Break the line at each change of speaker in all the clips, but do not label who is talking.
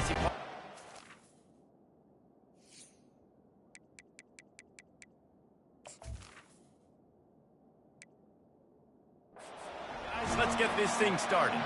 Jesse. Guys, let's get this thing started.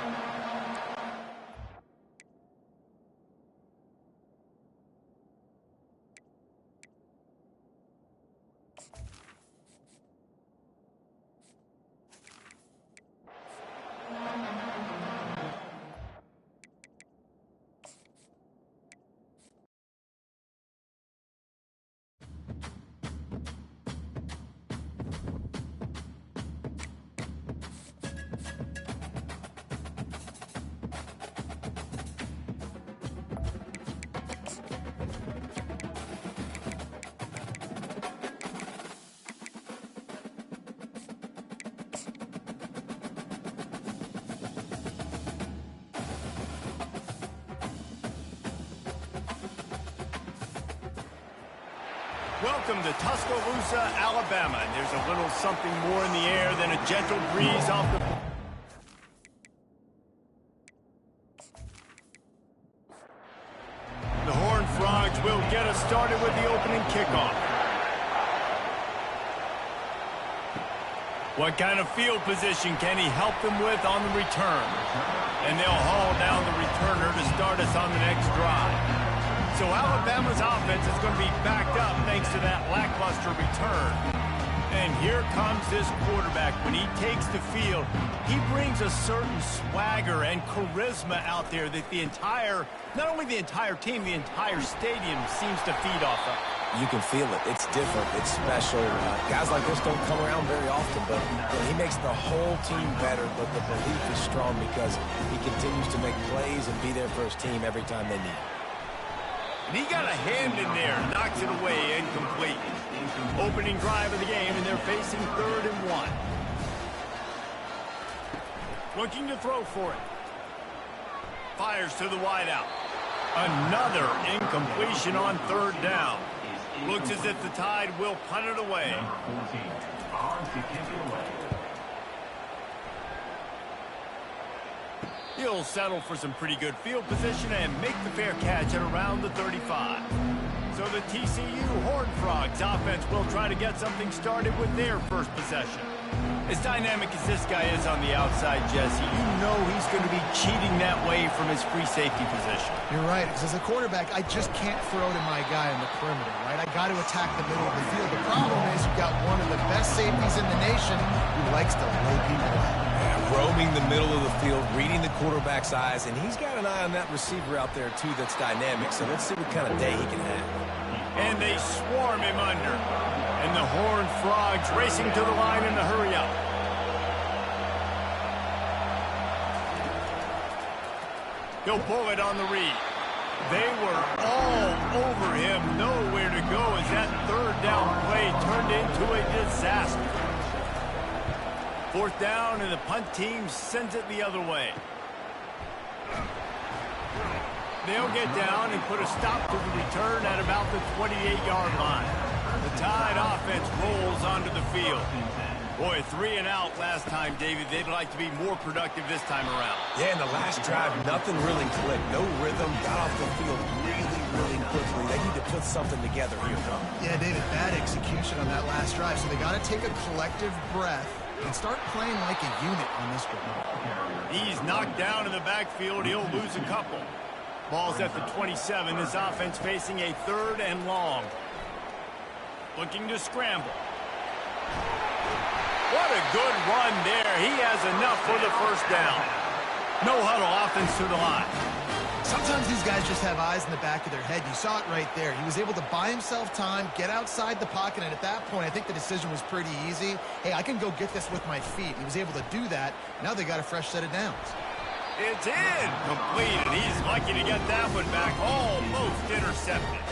Welcome to Tuscaloosa, Alabama. And there's a little something more in the air than a gentle breeze off the... The Horned Frogs will get us started with the opening kickoff. What kind of field position can he help them with on the return? And they'll haul down the returner to start us on the next drive. So Alabama's offense is going to be backed up thanks to that lackluster return. And here comes this quarterback. When he takes the field, he brings a certain swagger and charisma out there that the entire, not only the entire team, the entire stadium seems to feed off of.
You can feel it. It's different. It's special. Guys like this don't come around very often, but he makes the whole team better. But the belief is strong because he continues to make plays and be there for his team every time they need it.
And he got a hand in there, knocks it away, incomplete. Opening drive of the game, and they're facing 3rd and 1. Looking to throw for it. Fires to the wideout. Another incompletion on 3rd down. Looks as if the Tide will punt it away. He'll settle for some pretty good field position and make the fair catch at around the 35. So the TCU Horned Frogs offense will try to get something started with their first possession. As dynamic as this guy is on the outside, Jesse, you know he's going to be cheating that way from his free safety position.
You're right, because as a quarterback, I just can't throw to my guy in the perimeter, right? I got to attack the middle of the field. The problem is you've got one of the best safeties in the nation who likes to lay people out.
Roaming the middle of the field, reading the quarterback's eyes, and he's got an eye on that receiver out there, too, that's dynamic. So let's see what kind of day he can have.
And they swarm him under. And the Horned Frogs racing to the line in a hurry up. He'll pull it on the read. They were all over him, nowhere to go as that 3rd down play turned into a disaster. 4th down, and the punt team sends it the other way. They'll get down and put a stop to the return at about the 28-yard line. The Tide offense rolls onto the field. Boy, 3 and out last time, David. They'd like to be more productive this time around.
Yeah, in the last drive, nothing really clicked. No rhythm, got off the field really quickly. They need to put something together here, though.
Yeah, David, bad execution on that last drive, so they got to take a collective breath and start playing like a unit on this drive.
He's knocked down in the backfield. He'll lose a couple. Ball's at the 27. This offense facing a 3rd and long. Looking to scramble. What a good run there. He has enough for the 1st down. No huddle offense to the line.
Sometimes these guys just have eyes in the back of their head. You saw it right there. He was able to buy himself time, get outside the pocket, and at that point, I think the decision was pretty easy. Hey, I can go get this with my feet. He was able to do that. Now they got a fresh set of downs.
It's in. Complete, and he's lucky to get that one back. Almost intercepted.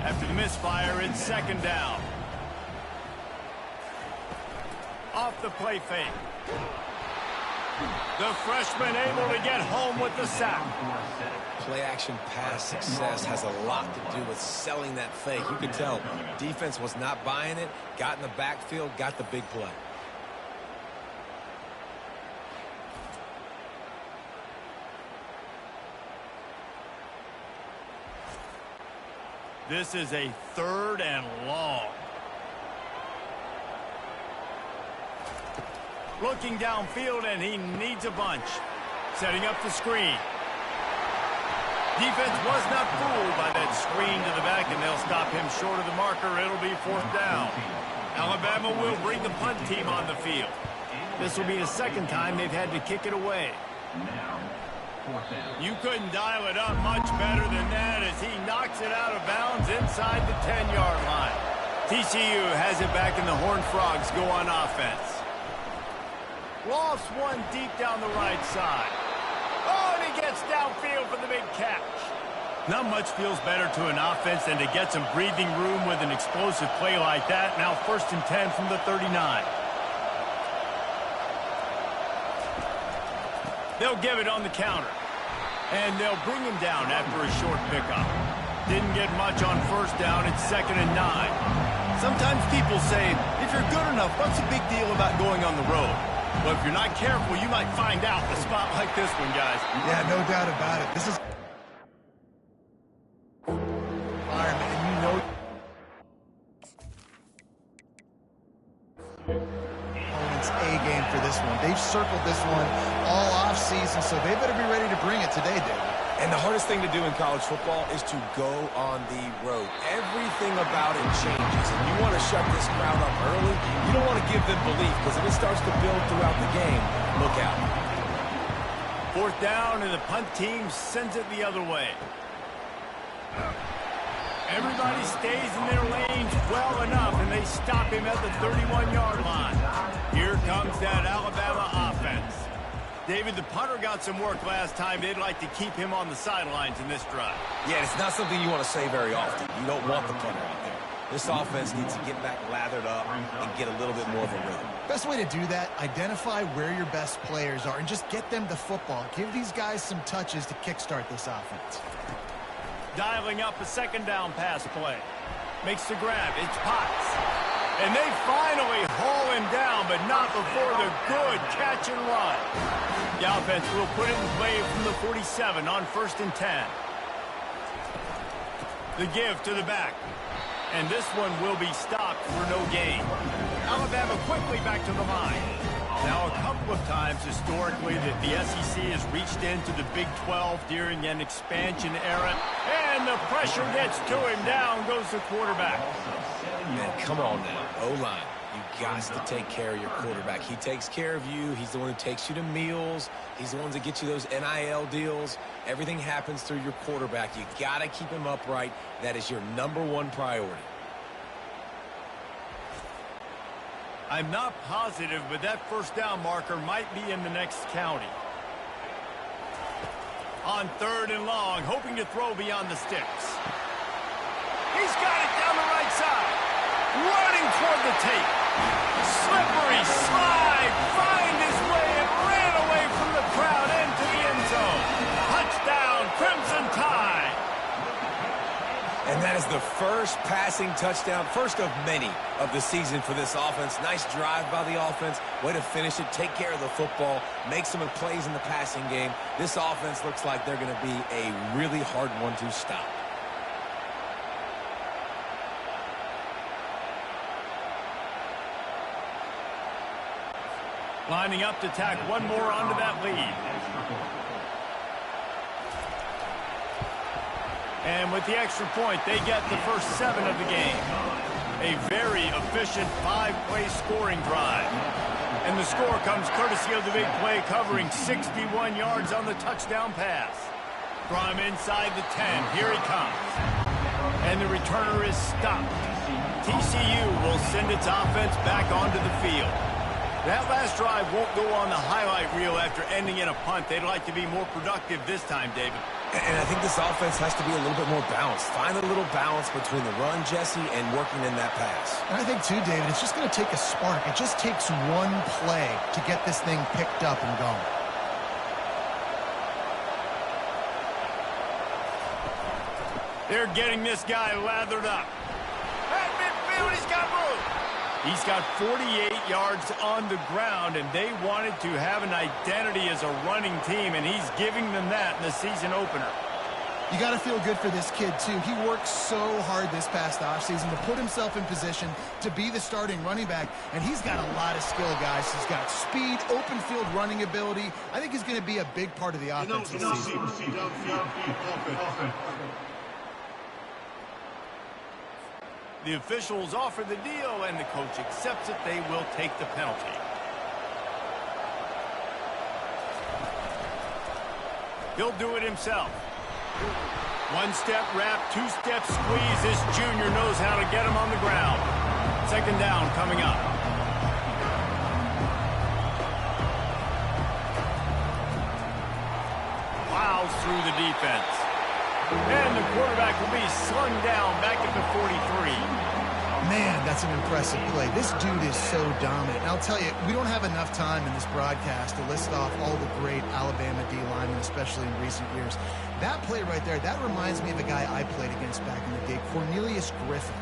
After the misfire, it's 2nd down. Off the play fake. The freshman able to get home with the sack.
Play-action pass success has a lot to do with selling that fake. You can tell defense was not buying it, got in the backfield, got the big play.
This is a 3rd and long. Looking downfield, and he needs a bunch. Setting up the screen. Defense was not fooled by that screen to the back, and they'll stop him short of the marker. It'll be 4th down. Alabama will bring the punt team on the field. This will be the 2nd time they've had to kick it away. You couldn't dial it up much better than that as he knocks it out of bounds inside the 10-yard line. TCU has it back, and the Horned Frogs go on offense. Lost one deep down the right side. Oh, and he gets downfield for the big catch. Not much feels better to an offense than to get some breathing room with an explosive play like that. Now 1st and 10 from the 39. They'll give it on the counter. And they'll bring him down after a short pickup. Didn't get much on 1st down. It's 2nd and 9. Sometimes people say, if you're good enough, what's the big deal about going on the road? Well, if you're not careful, you might find out in a spot like this one, guys.
Yeah, no doubt about it. This is environment, and you know opponent's A game for this one. They've circled this one all off season, so they better be ready to bring it today, David.
And the hardest thing to do in college football is to go on the road. Everything about it changes, and you want to shut this crowd up early. You don't want to give them belief, because if it starts to build throughout the game, look out.
4th down, and the punt team sends it the other way. Everybody stays in their lanes well enough, and they stop him at the 31-yard line. Here comes that Alabama offense. David, the punter got some work last time. They'd like to keep him on the sidelines in this drive.
Yeah, it's not something you want to say very often. You don't want the punter out there. This offense needs to get back lathered up and get a little bit more of a rhythm.
Best way to do that, identify where your best players are and just get them the football. Give these guys some touches to kickstart this offense.
Dialing up a 2nd down pass play. Makes the grab. It's Potts. And they finally haul him down, but not before the good catch and run. The offense will put it in play from the 47 on 1st and 10. The give to the back. And this one will be stopped for no gain. Alabama quickly back to the line. Now, a couple of times historically that the SEC has reached into the Big 12 during an expansion era. And the pressure gets to him. Down goes the quarterback.
Man, come on now. O-line, you got to take care of your quarterback. He takes care of you. He's the one who takes you to meals. He's the one that gets you those NIL deals. Everything happens through your quarterback. You got to keep him upright. That is your #1 priority.
I'm not positive, but that 1st down marker might be in the next county. On 3rd and long, hoping to throw beyond the sticks. He's got it down the right side. Running toward the tape. Slippery slide. Find his way and ran away from the crowd into the end zone. Touchdown, Crimson Tide.
And that is the first passing touchdown, first of many of the season for this offense. Nice drive by the offense. Way to finish it, take care of the football, make some plays in the passing game. This offense looks like they're going to be a really hard one to stop.
Lining up to tack one more onto that lead. And with the extra point, they get the first 7 of the game. A very efficient 5-play scoring drive. And the score comes courtesy of the big play covering 61 yards on the touchdown pass. From inside the 10, here he comes. And the returner is stopped. TCU will send its offense back onto the field. That last drive won't go on the highlight reel after ending in a punt. They'd like to be more productive this time, David.
And I think this offense has to be a little bit more balanced. Find a little balance between the run, Jesse, and working in that pass.
And I think, too, David, it's just going to take a spark. It just takes one play to get this thing picked up and going.
They're getting this guy lathered up. At midfield, he's got room. He's got 48 yards on the ground, and they wanted to have an identity as a running team, and he's giving them that in the season opener.
You got to feel good for this kid, too. He worked so hard this past offseason to put himself in position to be the starting running back, and he's got a lot of skill, guys. He's got speed, open field running ability. I think he's going to be a big part of the offense this season.
The officials offer the deal, and the coach accepts it. They will take the penalty. He'll do it himself. One-step wrap, two-step squeeze. This junior knows how to get him on the ground. Second down coming up. Plows through the defense. And the quarterback will be slung down back at the 43.
Man, that's an impressive play. This dude is so dominant. And I'll tell you, we don't have enough time in this broadcast to list off all the great Alabama D-linemen, especially in recent years. That play right there, that reminds me of a guy I played against back in the day, Cornelius Griffin,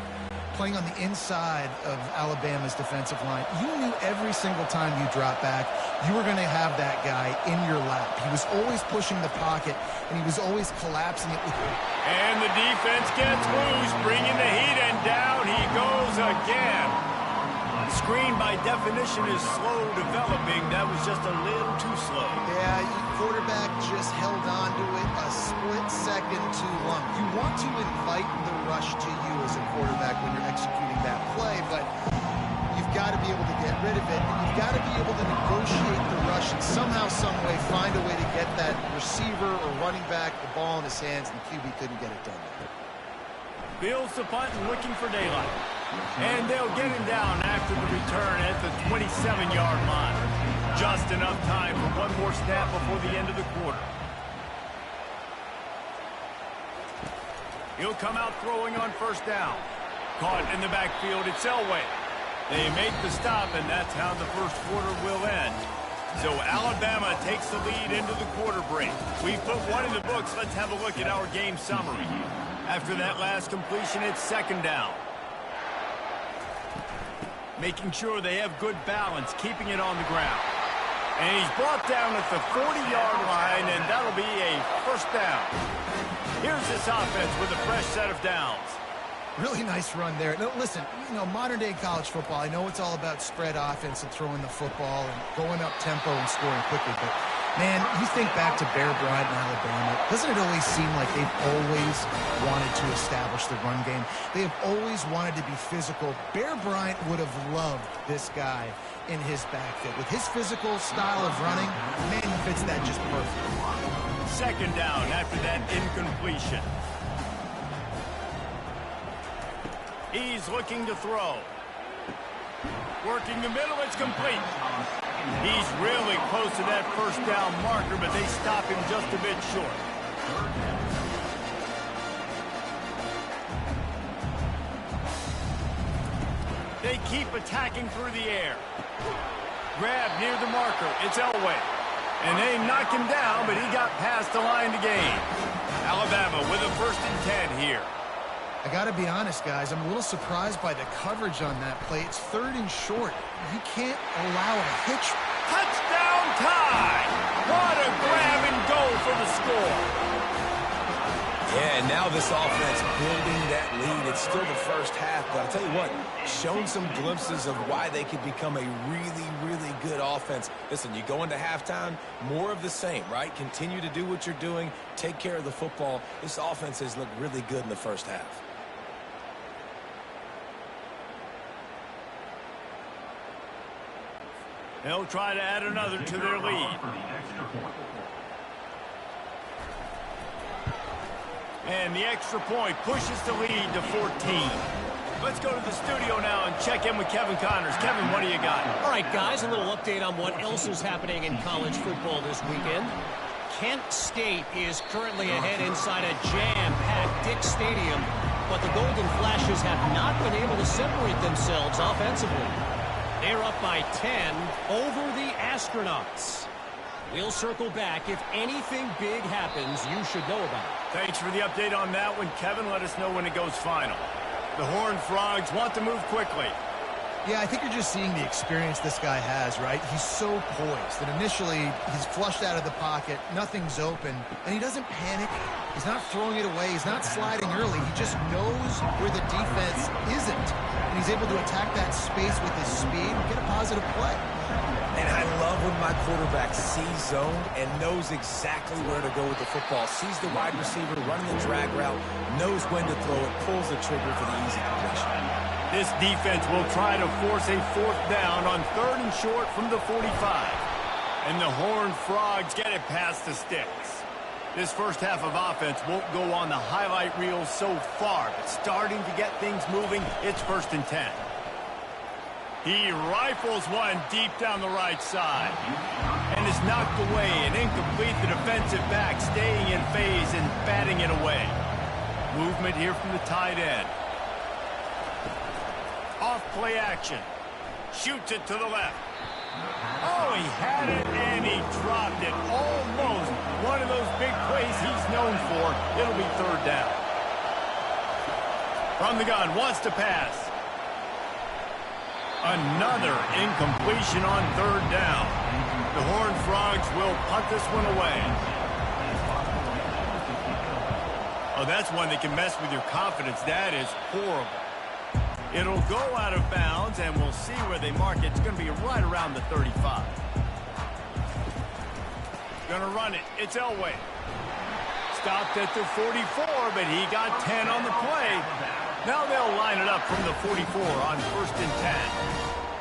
playing on the inside of Alabama's defensive line. You knew every single time you dropped back, you were going to have that guy in your lap. He was always pushing the pocket, and he was always collapsing it with you.
And the defense gets loose, bringing the heat, and down he goes again. Screen, by definition, is slow developing. That was just a little too slow.
Yeah, quarterback just held on to it a split second too long. You want to invite the rush to you as a quarterback when you're executing that play, but you've got to be able to get rid of it, and you've got to be able to negotiate the rush and somehow, some way, find a way to get that receiver or running back the ball in his hands, and the QB couldn't get it done there.
Fields the punt and looking for daylight. And they'll get him down after the return at the 27-yard line. Just enough time for one more snap before the end of the quarter. He'll come out throwing on first down. Caught in the backfield, it's Elway. They make the stop, and that's how the first quarter will end. So Alabama takes the lead into the quarter break. We put one in the books. Let's have a look at our game summary. After that last completion, it's second down. Making sure they have good balance, keeping it on the ground. And he's brought down at the 40-yard line, and that'll be a first down. Here's this offense with a fresh set of downs.
Really nice run there. No, listen, you know, modern-day college football, I know it's all about spread offense and throwing the football and going up tempo and scoring quickly, but, man, you think back to Bear Bryant in Alabama, doesn't it always seem like they've always wanted to establish the run game? They have always wanted to be physical. Bear Bryant would have loved this guy in his backfield. With his physical style of running, man, he fits that just perfect.
Second down after that incompletion. He's looking to throw. Working the middle, it's complete. He's really close to that first down marker, but they stop him just a bit short. They keep attacking through the air. Grab near the marker, it's Elway. And they knock him down, but he got past the line to gain. Alabama with a 1st and 10 here.
I got to be honest, guys. I'm a little surprised by the coverage on that play. It's 3rd and short. You can't allow a hitch.
Touchdown tie! What a grab and go for the score.
Yeah, and now this offense building that lead. It's still the first half, but I'll tell you what, shown some glimpses of why they could become a really, really good offense. Listen, you go into halftime, more of the same, right? Continue to do what you're doing, take care of the football. This offense has looked really good in the first half.
They'll try to add another to their lead. And the extra point pushes the lead to 14. Let's go to the studio now and check in with Kevin Connors. Kevin, what do you got?
All right, guys, a little update on what else is happening in college football this weekend. Kent State is currently ahead inside a jam-packed Dick Stadium, but the Golden Flashes have not been able to separate themselves offensively. They're up by 10 over the Astronauts. We'll circle back. If anything big happens, you should know about it.
Thanks for the update on that one, Kevin. Let us know when it goes final. The Horned Frogs want to move quickly.
Yeah, I think you're just seeing the experience this guy has, right? He's so poised. And initially, he's flushed out of the pocket. Nothing's open. And he doesn't panic. He's not throwing it away. He's not sliding early. He just knows where the defense isn't. And he's able to attack that space with his speed and get a positive play.
And I love when my quarterback sees zone and knows exactly where to go with the football. Sees the wide receiver running the drag route, knows when to throw it, pulls the trigger for the easy completion.
This defense will try to force a 4th down on 3rd and short from the 45. And the Horned Frogs get it past the sticks. This first half of offense won't go on the highlight reel so far, but starting to get things moving, it's 1st and 10. He rifles one deep down the right side. And is knocked away and incomplete. The defensive back staying in phase and batting it away. Movement here from the tight end. Off play action. Shoots it to the left. Oh, he had it and he dropped it. Almost one of those big plays he's known for. It'll be 3rd down. From the gun, wants to pass. Another incompletion on 3rd down. The Horned Frogs will punt this one away. Oh, that's one that can mess with your confidence. That is horrible. It'll go out of bounds, and we'll see where they mark it. It's going to be right around the 35. Going to run it. It's Elway. Stopped at the 44, but he got 10 on the play. Now they'll line it up from the 44 on 1st and 10.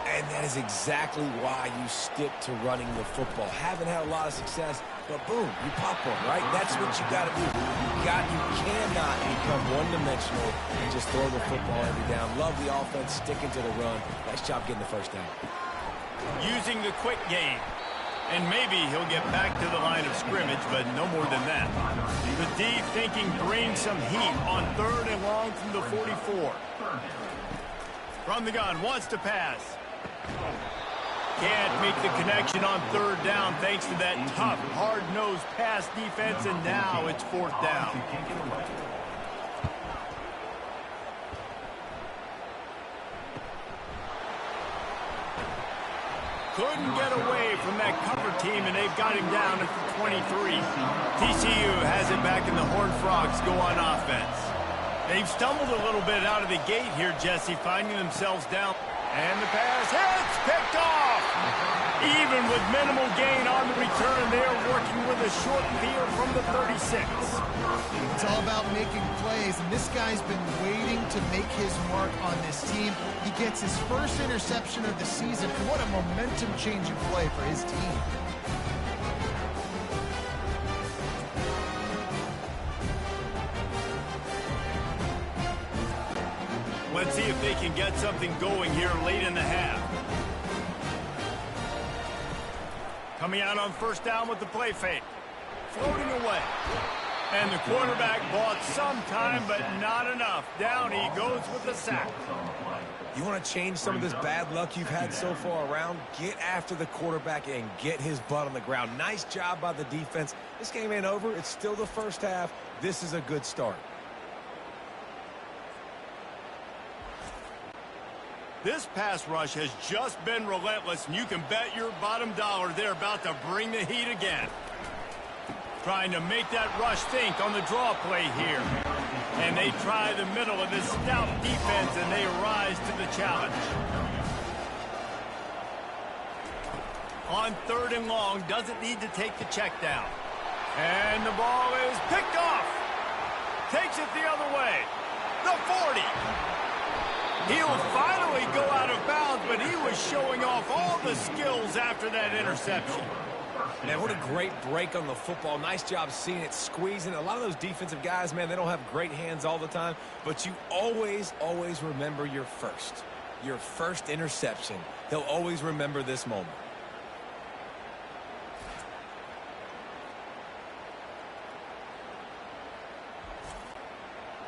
And that is exactly why you stick to running the football. Haven't had a lot of success, but boom, you pop one, right? That's what you got to do. You cannot become one-dimensional and just throw the football every down. Love the offense, sticking to the run. Nice job getting the 1st down.
Using the quick game. And maybe he'll get back to the line of scrimmage, but no more than that. The D thinking brings some heat on 3rd and long from the 44. From the gun, wants to pass. Can't make the connection on 3rd down thanks to that tough, hard-nosed pass defense, and now it's 4th down. Couldn't get away from that cover team, and they've got him down at the 23. TCU has it back, and the Horned Frogs go on offense. They've stumbled a little bit out of the gate here, Jesse, finding themselves down. And the pass hits, picked off. Even with minimal gain on the return, they are working with a short field from the 36.
It's all about making plays, and this guy's been waiting to make his mark on this team. He gets his first interception of the season, and what a momentum-changing play for his team.
Let's see if they can get something going here late in the half. Coming out on 1st down with the play fake. Floating away. And the quarterback bought some time, but not enough. Down he goes with the sack.
You want to change some of this bad luck you've had so far around? Get after the quarterback and get his butt on the ground. Nice job by the defense. This game ain't over. It's still the 1st half. This is a good start.
This pass rush has just been relentless, and you can bet your bottom dollar they're about to bring the heat again. Trying to make that rush think on the draw play here. And they try the middle of this stout defense, and they rise to the challenge. On 3rd and long, doesn't need to take the check down. And the ball is picked off. Takes it the other way. The 40. He'll finally go out of bounds, but he was showing off all the skills after that interception.
Man, what a great break on the football. Nice job seeing it, squeezing. A lot of those defensive guys, man, they don't have great hands all the time, but you always, always remember your first interception. He'll always remember this moment.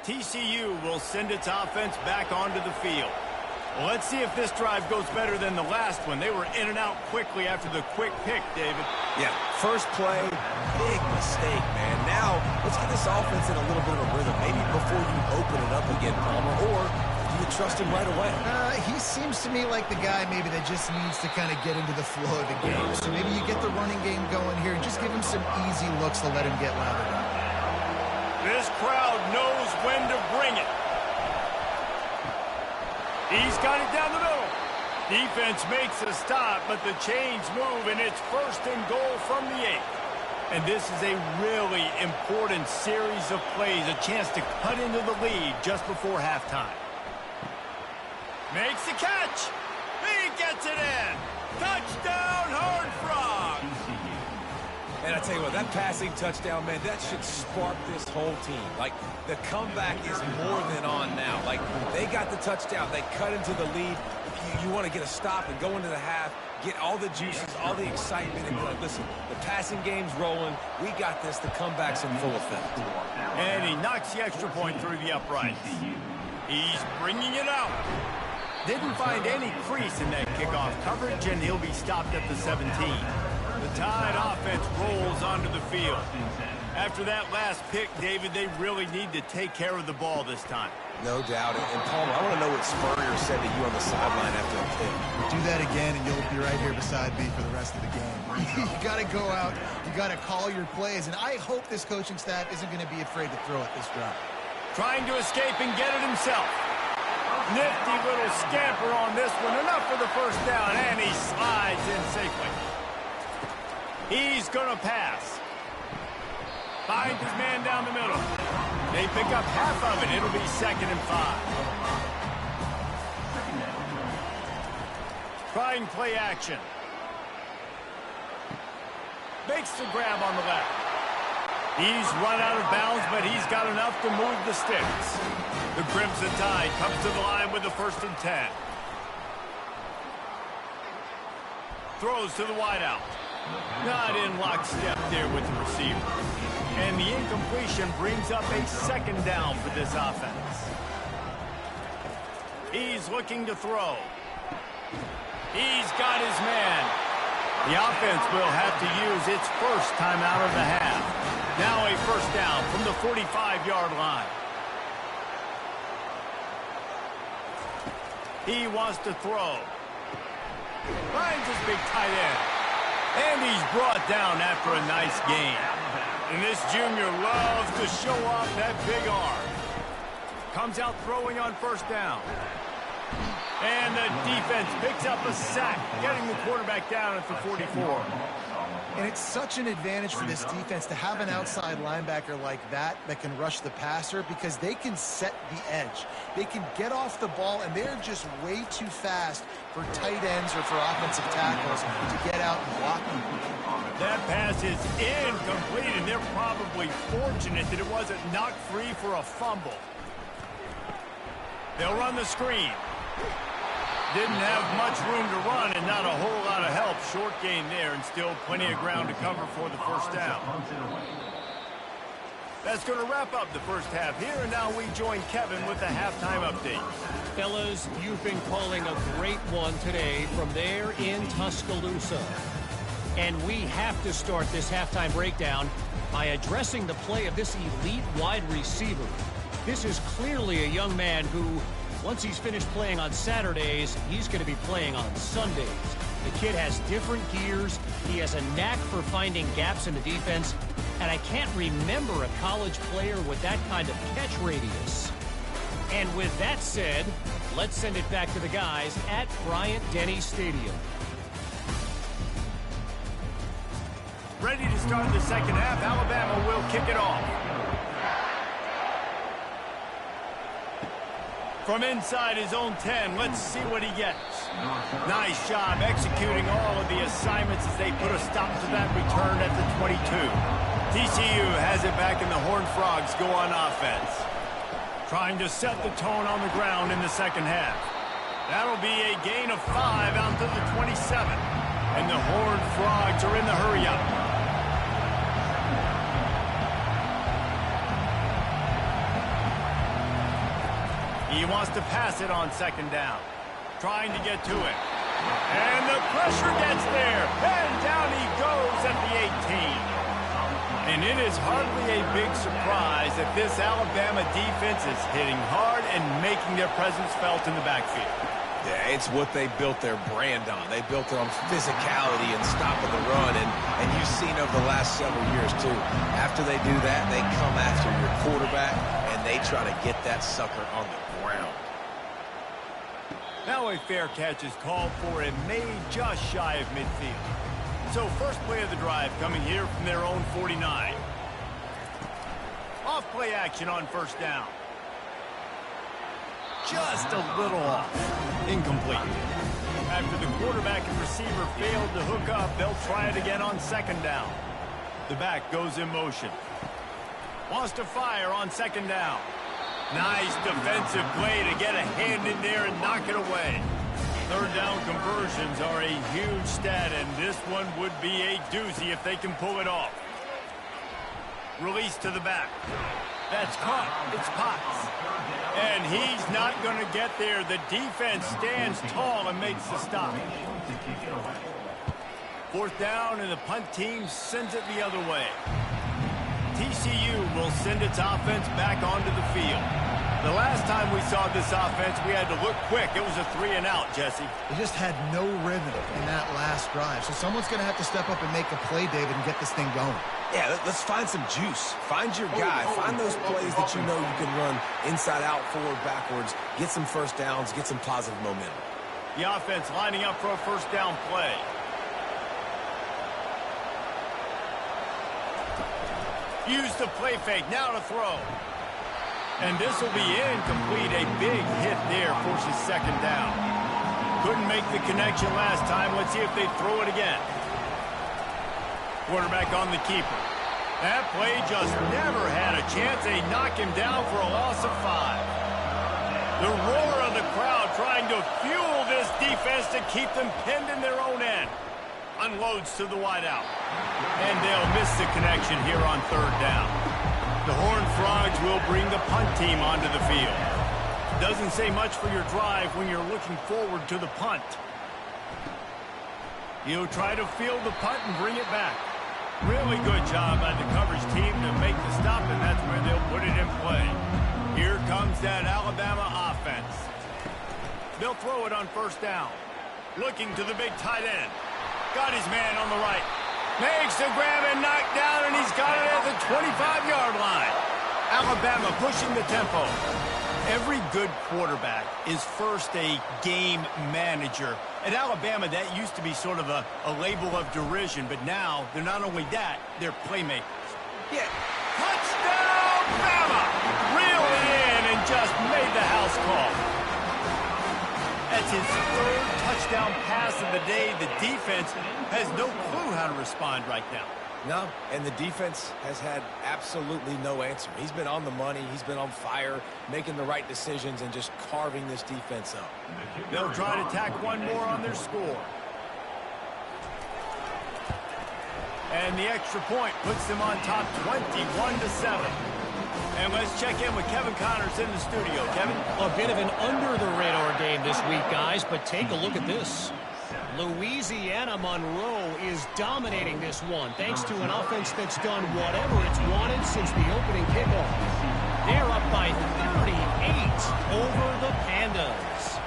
TCU will send its offense back onto the field. Well, let's see if this drive goes better than the last one. They were in and out quickly after the quick pick, David.
Yeah, first play, big mistake, man. Now, let's get this offense in a little bit of a rhythm. Maybe before you open it up again, Palmer, or Do you trust him right away?
He seems to me like the guy maybe that just needs to kind of get into the flow of the game. So maybe you get the running game going here and just give him some easy looks to let him get lathered up.
This crowd knows when to bring it. He's got it down the middle. Defense makes a stop, but the chains move, and it's 1st and goal from the 8. And this is a really important series of plays, a chance to cut into the lead just before halftime. Makes the catch. He gets it in. Touchdown, Horned Frogs.
And I tell you what, that passing touchdown, man, that should spark this whole team. Like, the comeback is more than on now. Like, they got the touchdown. They cut into the lead. You want to get a stop and go into the half, get all the juices, all the excitement, and be like, listen, the passing game's rolling. We got this. The comeback's in full effect.
And he knocks the extra point through the uprights. He's bringing it out. Didn't find any crease in that kickoff coverage, and he'll be stopped at the 17. The Tide offense rolls onto the field. After that last pick, David, they really need to take care of the ball this time.
No doubt. And Palmer, I want to know what Spurrier said to you on the sideline after the pick.
Do that again, and you'll be right here beside me for the rest of the game. You got to go out. You got to call your plays, and I hope this coaching staff isn't going to be afraid to throw it this drive.
Trying to escape and get it himself. Nifty little scamper on this one. Enough for the 1st down, and he slides in safely. He's going to pass. Finds his man down the middle. They pick up half of it. It'll be 2nd and 5. Trying play action. Makes the grab on the left. He's run out of bounds, but he's got enough to move the sticks. The Crimson Tide comes to the line with the 1st and 10. Throws to the wideout. Not in lockstep there with the receiver. And the incompletion brings up a 2nd down for this offense. He's looking to throw. He's got his man. The offense will have to use its 1st timeout of the half. Now a 1st down from the 45-yard line. He wants to throw. Finds his big tight end. And he's brought down after a nice gain. And this junior loves to show off that big arm. Comes out throwing on 1st down. And the defense picks up a sack, getting the quarterback down at the 44.
And it's such an advantage for this defense to have an outside linebacker like that can rush the passer, because they can set the edge. They can get off the ball, and they're just way too fast for tight ends or for offensive tackles to get out and block them.
That pass is incomplete, and they're probably fortunate that it wasn't knocked free for a fumble. They'll run the screen. Didn't have much room to run and not a whole lot of help. Short gain there, and still plenty of ground to cover for the 1st down. That's going to wrap up the 1st half here, and now we join Kevin with the halftime update.
Fellas, you've been calling a great one today from there in Tuscaloosa. And we have to start this halftime breakdown by addressing the play of this elite wide receiver. This is clearly a young man who, once he's finished playing on Saturdays, he's going to be playing on Sundays. The kid has different gears. He has a knack for finding gaps in the defense. And I can't remember a college player with that kind of catch radius. And with that said, let's send it back to the guys at Bryant-Denny Stadium.
Ready to start the 2nd half. Alabama will kick it off. From inside his own 10, let's see what he gets. Nice job executing all of the assignments as they put a stop to that return at the 22. TCU has it back, and the Horned Frogs go on offense. Trying to set the tone on the ground in the 2nd half. That'll be a gain of 5 out to the 27. And the Horned Frogs are in the hurry-up. He wants to pass it on 2nd down. Trying to get to it. And the pressure gets there. And down he goes at the 18. And it is hardly a big surprise that this Alabama defense is hitting hard and making their presence felt in the backfield.
Yeah, it's what they built their brand on. They built it on physicality and stopping the run, and you've seen over the last several years, too. After they do that, they come after your quarterback, and they try to get that sucker on the ground.
Now a fair catch is called for and made just shy of midfield. So first play of the drive coming here from their own 49. Off play action on first down. Just a little off. Incomplete. After the quarterback and receiver failed to hook up, they'll try it again on second down. The back goes in motion. Wants to fire on second down. Nice defensive play to get a hand in there and knock it away. Third down conversions are a huge stat, and this one would be a doozy if they can pull it off. Release to the back. That's caught. It's Potts. And he's not going to get there. The defense stands tall and makes the stop. Fourth down, and the punt team sends it the other way. TCU will send its offense back onto the field. The last time we saw this offense, we had to look quick. It was a 3-and-out, Jesse.
They just had no rhythm in that last drive. So someone's going to have to step up and make a play, David, and get this thing going.
Yeah, let's find some juice. Find your guy. Find those plays that you know you can run inside out, forward, backwards. Get some first downs. Get some positive momentum.
The offense lining up for a first down play. Use the play fake. Now to throw. And this will be incomplete. A big hit there forces second down. Couldn't make the connection last time. Let's see if they throw it again. Quarterback on the keeper. That play just never had a chance. They knock him down for a loss of 5. The roar of the crowd trying to fuel this defense to keep them pinned in their own end. Unloads to the wideout. And they'll miss the connection here on third down. The Horned Frogs will bring the punt team onto the field. Doesn't say much for your drive when you're looking forward to the punt. He'll try to field the punt and bring it back. Really good job by the coverage team to make the stop, and that's where they'll put it in play. Here comes that Alabama offense. They'll throw it on first down. Looking to the big tight end. Got his man on the right. Makes the grab and knock down, and he's got it at the 25-yard line. Alabama pushing the tempo. Every good quarterback is first a game manager. At Alabama, that used to be sort of a label of derision, but now they're not only that, they're playmakers. Yeah. Touchdown, Bama! Reeled it in and just made the house call. That's his third touchdown pass of the day. The defense has no clue how to respond right now.
No, and the defense has had absolutely no answer. He's been on the money. He's been on fire, making the right decisions and just carving this defense up.
They'll try to tack one more on their score. And the extra point puts them on top 21-7. And let's check in with Kevin Connors in the studio. Kevin?
A bit of an under-the-radar game this week, guys, but take a look at this. Louisiana Monroe is dominating this one, thanks to an offense that's done whatever it's wanted since the opening kickoff. They're up by 38 over the Pandas.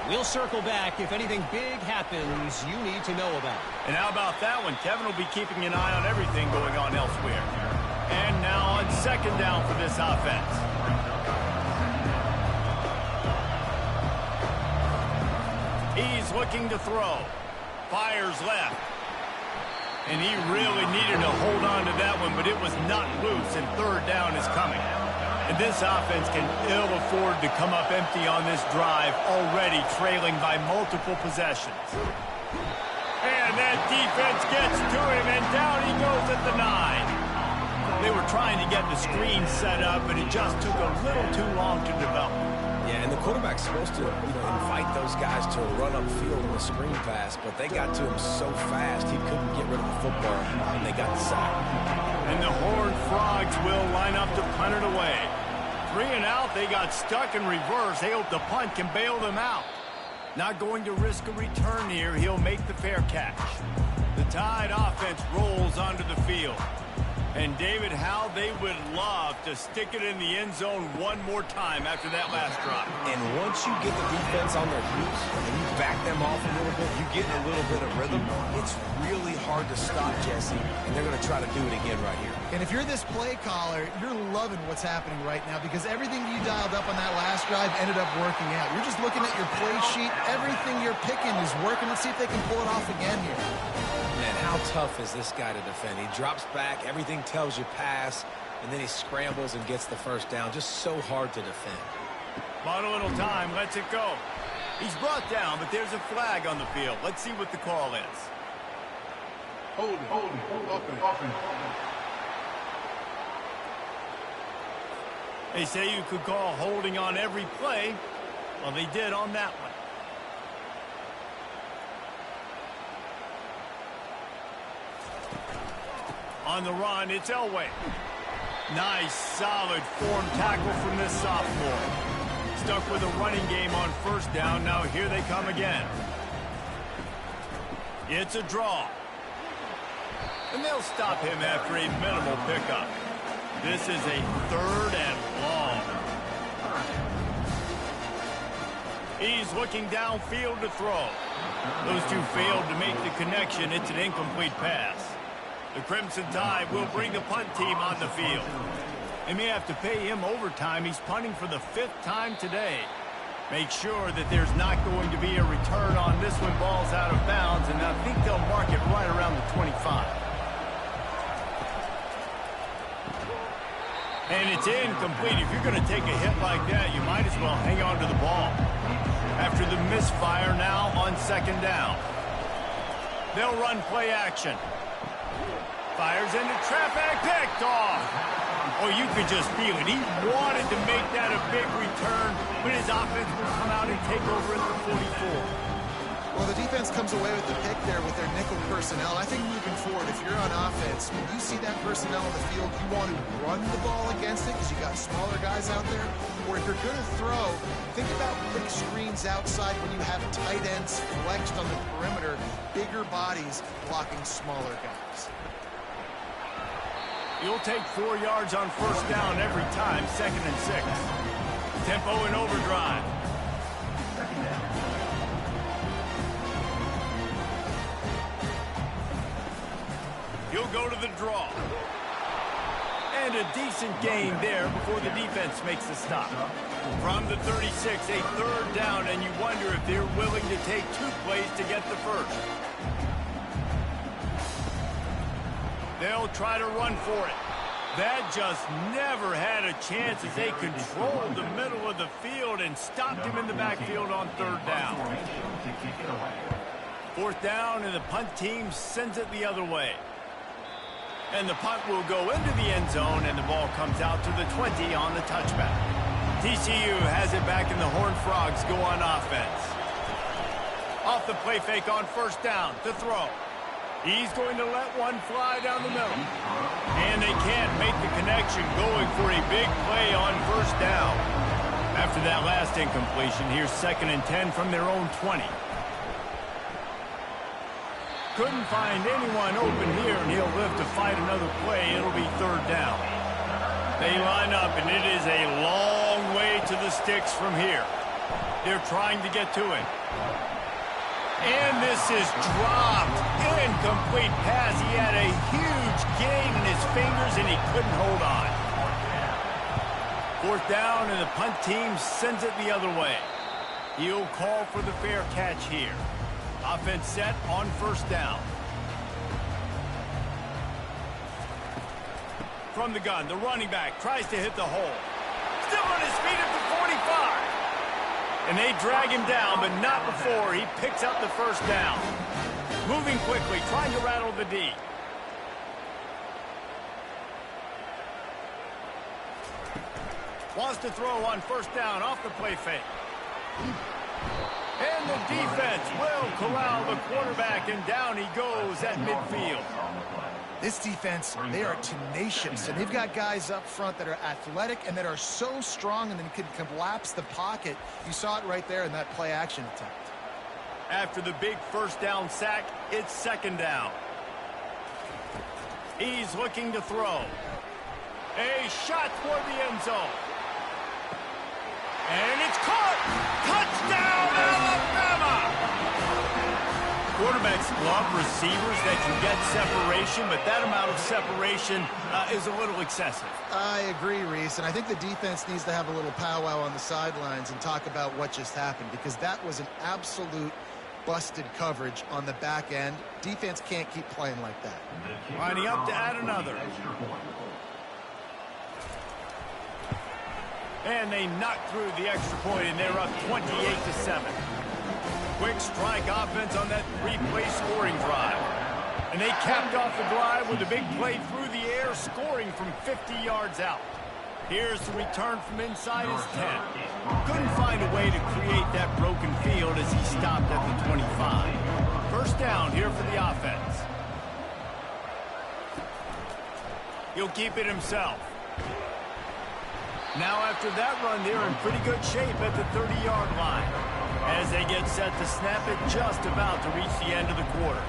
We'll circle back if anything big happens you need to know about.
And how about that one? Kevin will be keeping an eye on everything going on elsewhere. And now on second down for this offense. He's looking to throw. Fires left. And he really needed to hold on to that one, but it was not loose, and third down is coming. And this offense can ill afford to come up empty on this drive, already trailing by multiple possessions. And that defense gets to him, and down he goes at the 9. They were trying to get the screen set up, but it just took a little too long to develop.
Yeah, and the quarterback's supposed to, invite those guys to run upfield on the screen pass, but they got to him so fast he couldn't get rid of the football, and they got the sack.
And the Horned Frogs will line up to punt it away. 3 and out, they got stuck in reverse. They hope the punt can bail them out. Not going to risk a return here. He'll make the fair catch. The Tide offense rolls onto the field. And, David, how they would love to stick it in the end zone one more time after that last drive.
And once you get the defense on their heels and you back them off a little bit, you get in a little bit of rhythm, it's really hard to stop, Jesse, and they're going to try to do it again right here.
And if you're this play caller, you're loving what's happening right now because everything you dialed up on that last drive ended up working out. You're just looking at your play sheet. Everything you're picking is working. Let's see if they can pull it off again here.
Man, how tough is this guy to defend? He drops back, everything tells you pass, and then he scrambles and gets the first down. Just so hard to defend.
Bought a little time, lets it go. He's brought down, but there's a flag on the field. Let's see what the call is.
Hold it.
They say you could call holding on every play. Well, they did on that one. On the run, it's Elway. Nice, solid form tackle from this sophomore. Stuck with a running game on first down. Now here they come again. It's a draw. And they'll stop him after a minimal pickup. This is a 3rd and long. He's looking downfield to throw. Those two failed to make the connection. It's an incomplete pass. The Crimson Tide will bring the punt team on the field. They may have to pay him overtime. He's punting for the 5th time today. Make sure that there's not going to be a return on this one. Ball's out of bounds, and I think they'll mark it right around the 25. And it's incomplete. If you're going to take a hit like that, you might as well hang on to the ball. After the misfire now on 2nd down. They'll run play action. Fires into traffic, picked off. Oh, you could just feel it. He wanted to make that a big return, but his offense will come out and take over at the 44.
Well, the defense comes away with the pick there with their nickel personnel. I think moving forward, if you're on offense, when you see that personnel on the field, you want to run the ball against it because you got smaller guys out there. Or if you're going to throw, think about quick screens outside when you have tight ends flexed on the perimeter, bigger bodies blocking smaller guys.
You'll take 4 yards on first down every time, 2nd and 6. Tempo in overdrive. He'll go to the draw. And a decent gain there before the defense makes the stop. From the 36, a 3rd down, and you wonder if they're willing to take 2 plays to get the first. They'll try to run for it. That just never had a chance as they controlled the middle of the field and stopped him in the backfield on 3rd down. 4th down, and the punt team sends it the other way. And the punt will go into the end zone, and the ball comes out to the 20 on the touchback. TCU has it back, and the Horned Frogs go on offense. Off the play fake on 1st down to throw. He's going to let one fly down the middle. And they can't make the connection, going for a big play on 1st down. After that last incompletion, here's 2nd and 10 from their own 20. Couldn't find anyone open here, and he'll live to fight another play. It'll be 3rd down. They line up, and it is a long way to the sticks from here. They're trying to get to it. And this is dropped. Incomplete pass. He had a huge gain in his fingers, and he couldn't hold on. 4th down, and the punt team sends it the other way. He'll call for the fair catch here. Offense set on 1st down. From the gun, the running back tries to hit the hole. Still on his feet at the 45. And they drag him down, but not before he picks up the 1st down. Moving quickly, trying to rattle the D. Wants to throw on 1st down off the play fake. And the defense will corral the quarterback, and down he goes at midfield.
This defense, they are tenacious, and they've got guys up front that are athletic and that are so strong and then can collapse the pocket. You saw it right there in that play action attempt. After the big 1st down sack, it's 2nd down.
He's looking to throw. A shot toward the end zone. And it's caught! Touchdown, Alabama! Quarterbacks love receivers that can get separation, but that amount of separation is a little excessive.
I agree, Reese, and I think the defense needs to have a little powwow on the sidelines and talk about what just happened, because that was an absolute busted coverage on the back end. Defense can't keep playing like that.
Lining up to add another. And they knocked through the extra point, and they're up 28-7. Quick strike offense on that three-play scoring drive. And they capped off the drive with a big play through the air, scoring from 50 yards out. Here's the return from inside his 10. Couldn't find a way to create that broken field as he stopped at the 25. First down here for the offense. He'll keep it himself. Now after that run, they're in pretty good shape at the 30-yard line as they get set to snap it just about to reach the end of the quarter.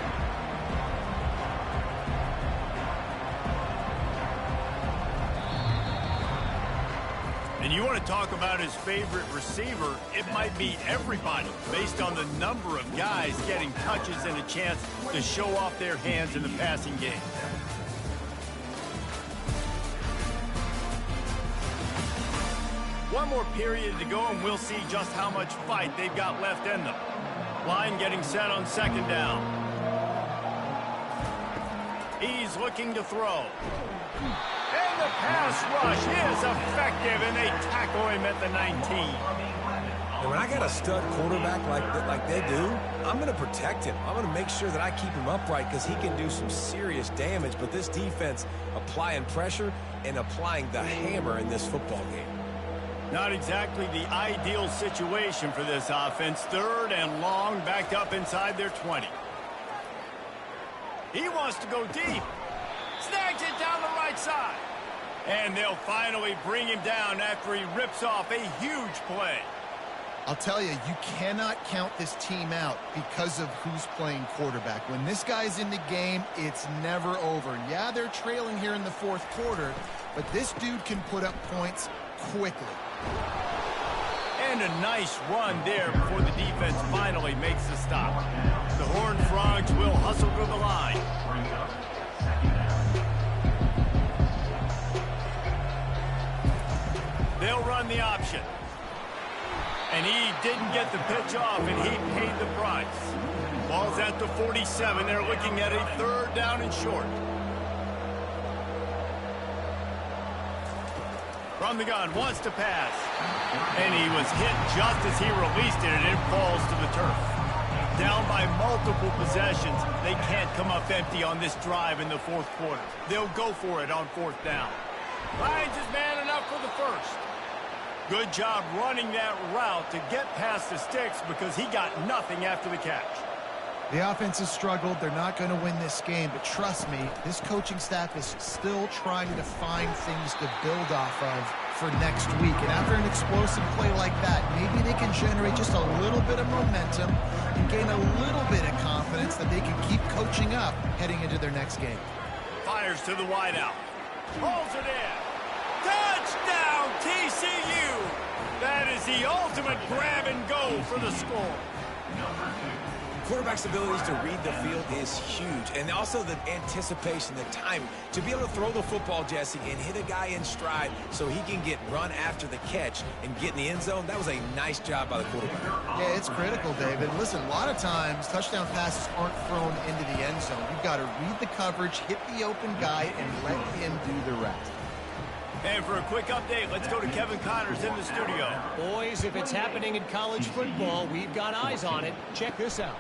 And you want to talk about his favorite receiver, it might be everybody based on the number of guys getting touches and a chance to show off their hands in the passing game. One more period to go, and we'll see just how much fight they've got left in them. Line getting set on second down. He's looking to throw. And the pass rush is effective, and they tackle him at the 19.
And when I got a stud quarterback like they do, I'm going to protect him. I'm going to make sure that I keep him upright because he can do some serious damage. But this defense applying pressure and applying the hammer in this football game.
Not exactly the ideal situation for this offense. Third and long, backed up inside their 20. He wants to go deep. Snags it down the right side. And they'll finally bring him down after he rips off a huge play.
I'll tell you, you cannot count this team out because of who's playing quarterback. When this guy's in the game, it's never over. Yeah, they're trailing here in the fourth quarter, but this dude can put up points quickly.
And a nice run there before the defense finally makes the stop. The Horned Frogs will hustle to the line. They'll run the option. And he didn't get the pitch off, and he paid the price. Ball's at the 47. They're looking at a third down and short. From the gun, wants to pass. And he was hit just as he released it, and it falls to the turf. Down by multiple possessions, they can't come up empty on this drive in the fourth quarter. They'll go for it on fourth down. Finds his man enough for the first. Good job running that route to get past the sticks because he got nothing after the catch.
The offense has struggled. They're not going to win this game, but trust me, this coaching staff is still trying to find things to build off of for next week. And after an explosive play like that, maybe they can generate just a little bit of momentum and gain a little bit of confidence that they can keep coaching up heading into their next game.
Fires to the wideout. Pulls it in. Touchdown, TCU! That is the ultimate grab and go for the score.
Quarterback's abilities to read the field is huge. And also the anticipation, the time to be able to throw the football, Jesse, and hit a guy in stride so he can get run after the catch and get in the end zone. That was a nice job by the quarterback.
Yeah, it's critical, David. Listen, a lot of times touchdown passes aren't thrown into the end zone. You've got to read the coverage, hit the open guy, and let him do the rest.
And for a quick update, let's go to Kevin Connors in the studio.
Boys, if it's happening in college football, we've got eyes on it. Check this out.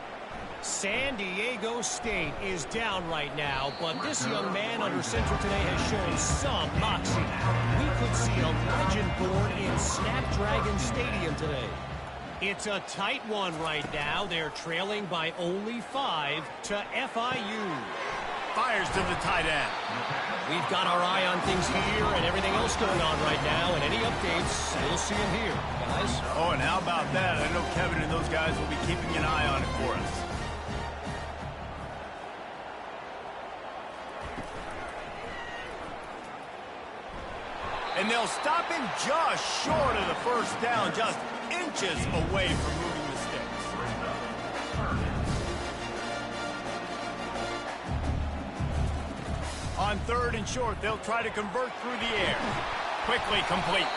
San Diego State is down right now, but this young man under center today has shown some moxie. We could see a legend born in Snapdragon Stadium today. It's a tight one right now. They're trailing by only 5 to FIU.
Fires to the tight end.
We've got our eye on things here and everything else going on right now, and any updates, we'll see them here, guys.
Oh, and how about that? I know Kevin and those guys will be keeping an eye on it for us. And they'll stop him just short of the first down, just inches away from moving the sticks. On 3rd and short, they'll try to convert through the air. Quickly complete.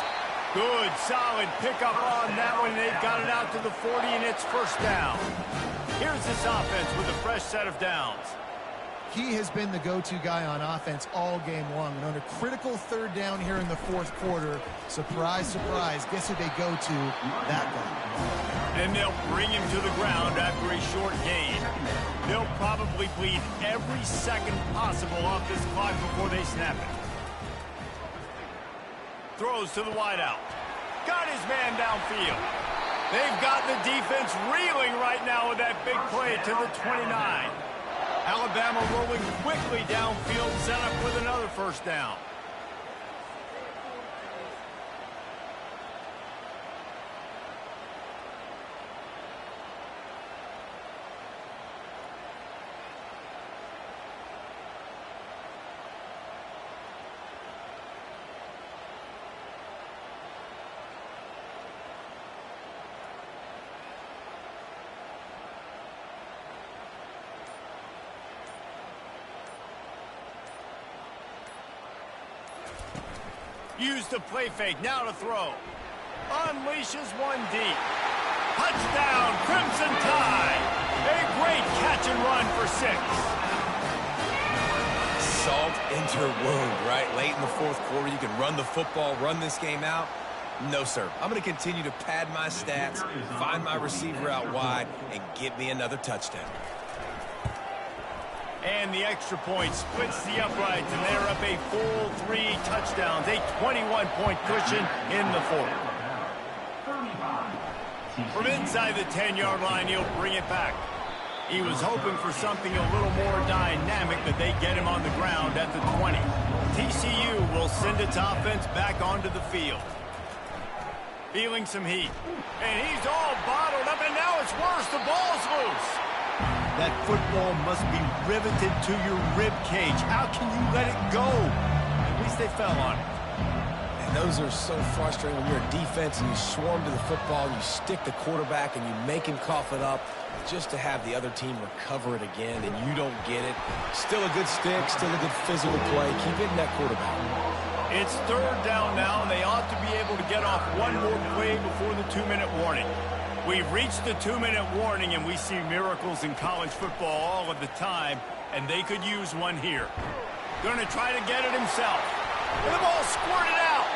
Good, solid pickup on that one. They've got it out to the 40, and it's first down. Here's this offense with a fresh set of downs.
He has been the go-to guy on offense all game long. And on a critical 3rd down here in the 4th quarter, surprise, surprise, guess who they go to? That guy.
And they'll bring him to the ground after a short gain. They'll probably bleed every second possible off this clock before they snap it. Throws to the wideout. Got his man downfield. They've got the defense reeling right now with that big play to the 29. Alabama rolling quickly downfield, set up with another first down. Used the play fake, now to throw. Unleashes one deep. Touchdown, Crimson Tide. A great catch and run for 6.
Salt into her wound, right? Late in the 4th quarter, you can run the football, run this game out. No, sir. I'm going to continue to pad my stats, find my receiver out wide, and get me another touchdown.
And the extra point splits the uprights, and they're up a full 3 touchdowns, a 21-point cushion in the 4th. From inside the 10-yard line, he'll bring it back. He was hoping for something a little more dynamic, but they get him on the ground at the 20. TCU will send its offense back onto the field. Feeling some heat. And he's all bottled up, and now it's worse. The ball's loose. That football must be riveted to your rib cage. How can you let it go? At least they fell on it.
And those are so frustrating when you're a defense and you swarm to the football, you stick the quarterback and you make him cough it up just to have the other team recover it again, and you don't get it. Still a good stick, still a good physical play. Keep hitting that quarterback.
It's 3rd down now, and they ought to be able to get off one more play before the 2-minute warning. We've reached the 2-minute warning, and we see miracles in college football all of the time, and they could use one here. Going to try to get it himself. And the ball squirted out.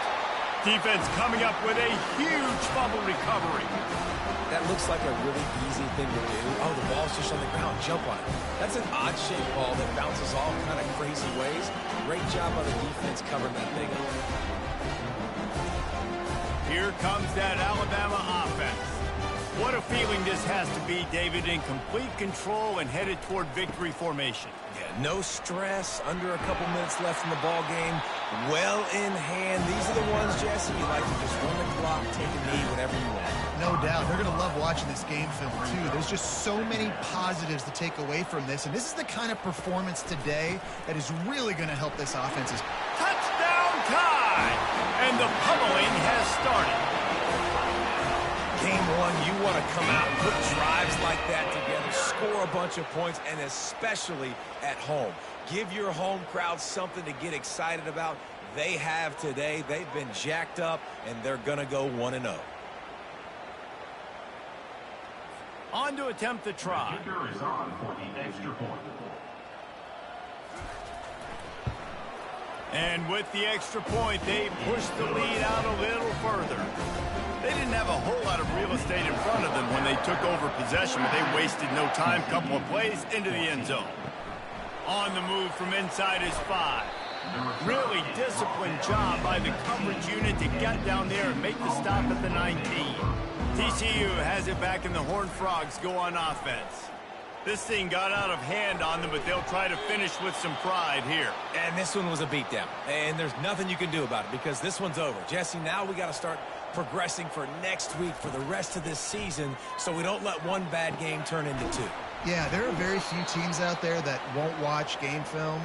Defense coming up with a huge fumble recovery.
That looks like a really easy thing to do. Oh, the ball's just on the ground. Jump on it. That's an odd-shaped ball that bounces all kind of crazy ways. Great job by the defense covering that thing up.
Here comes that Alabama offense. What a feeling this has to be, David, in complete control and headed toward victory formation.
Yeah, no stress, under a couple minutes left in the ball game, well in hand. These are the ones, Jesse, you like to just run the clock, take a knee, whatever you want.
No doubt. They're going to love watching this game film, too. There's just so many positives to take away from this, and this is the kind of performance today that is really going to help this offense.
Touchdown time! And the pummeling has started.
Game 1, you want to come out and put drives like that together, score a bunch of points, and especially at home. Give your home crowd something to get excited about. They have today. They've been jacked up, and they're going to go 1-0.
On to attempt the try.
The kicker is on for the extra point.
And with the extra point, they push the lead out a little further. They didn't have a whole lot of real estate in front of them when they took over possession, but they wasted no time. Couple of plays into the end zone. On the move from inside is 5. Really disciplined job by the coverage unit to get down there and make the stop at the 19. TCU has it back, and the Horned Frogs go on offense. This thing got out of hand on them, but they'll try to finish with some pride here.
And this one was a beatdown, and there's nothing you can do about it because this one's over. Jesse, now we got to start progressing for next week, for the rest of this season, so we don't let one bad game turn into 2.
Yeah, there are very few teams out there that won't watch game film,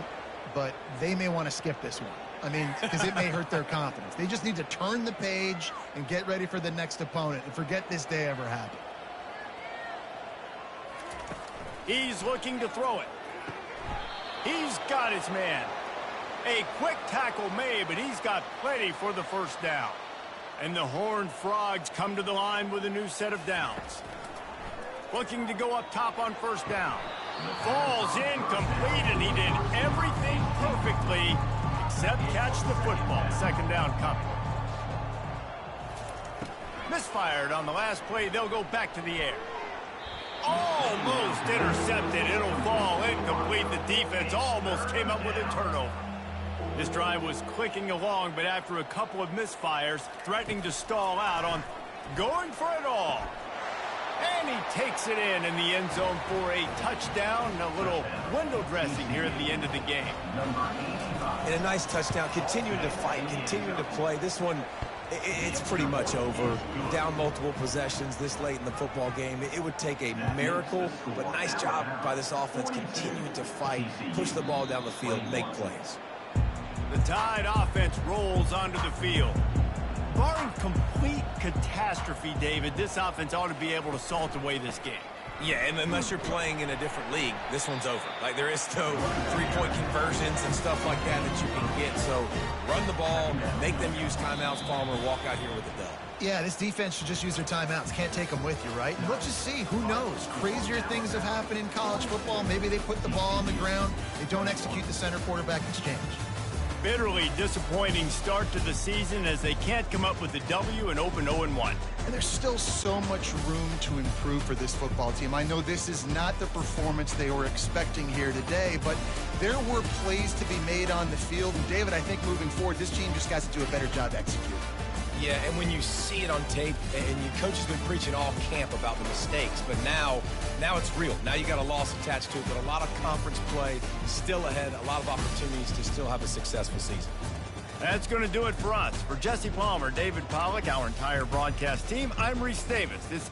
but they may want to skip this one. I mean, because it may hurt their confidence. They just need to turn the page and get ready for the next opponent and forget this day ever happened.
He's looking to throw it. He's got his man. A quick tackle made, but he's got plenty for the first down. And the Horned Frogs come to the line with a new set of downs. Looking to go up top on first down. Falls incomplete, and he did everything perfectly except catch the football. Second down coming. Misfired on the last play. They'll go back to the air. Almost intercepted. It'll fall incomplete. The defense almost came up with a turnover. This drive was clicking along, but after a couple of misfires, threatening to stall out on going for it all. And he takes it in the end zone for a touchdown and a little window dressing here at the end of the game.
And a nice touchdown, continuing to fight, continuing to play. This one, it's pretty much over. Down multiple possessions this late in the football game. It would take a miracle, but nice job by this offense continuing to fight, push the ball down the field, make plays.
The Tide offense rolls onto the field. Barring complete catastrophe, David, this offense ought to be able to salt away this game.
Yeah, and unless you're playing in a different league, this one's over. Like, there is no three-point conversions and stuff like that you can get. So run the ball, make them use timeouts, Palmer, walk out here with a dub.
Yeah, this defense should just use their timeouts. Can't take them with you, right? And let's just see. Who knows? Crazier things have happened in college football. Maybe they put the ball on the ground. They don't execute the center quarterback exchange.
Bitterly disappointing start to the season as they can't come up with a W and open 0-1.
And there's still so much room to improve for this football team. I know this is not the performance they were expecting here today, but there were plays to be made on the field. And David, I think moving forward, this team just has to do a better job executing.
Yeah, and when you see it on tape, and your coach has been preaching all camp about the mistakes, but now it's real. Now you got a loss attached to it, but a lot of conference play still ahead, a lot of opportunities to still have a successful season.
That's going to do it for us. For Jesse Palmer, David Pollack, our entire broadcast team, I'm Reese Davis. This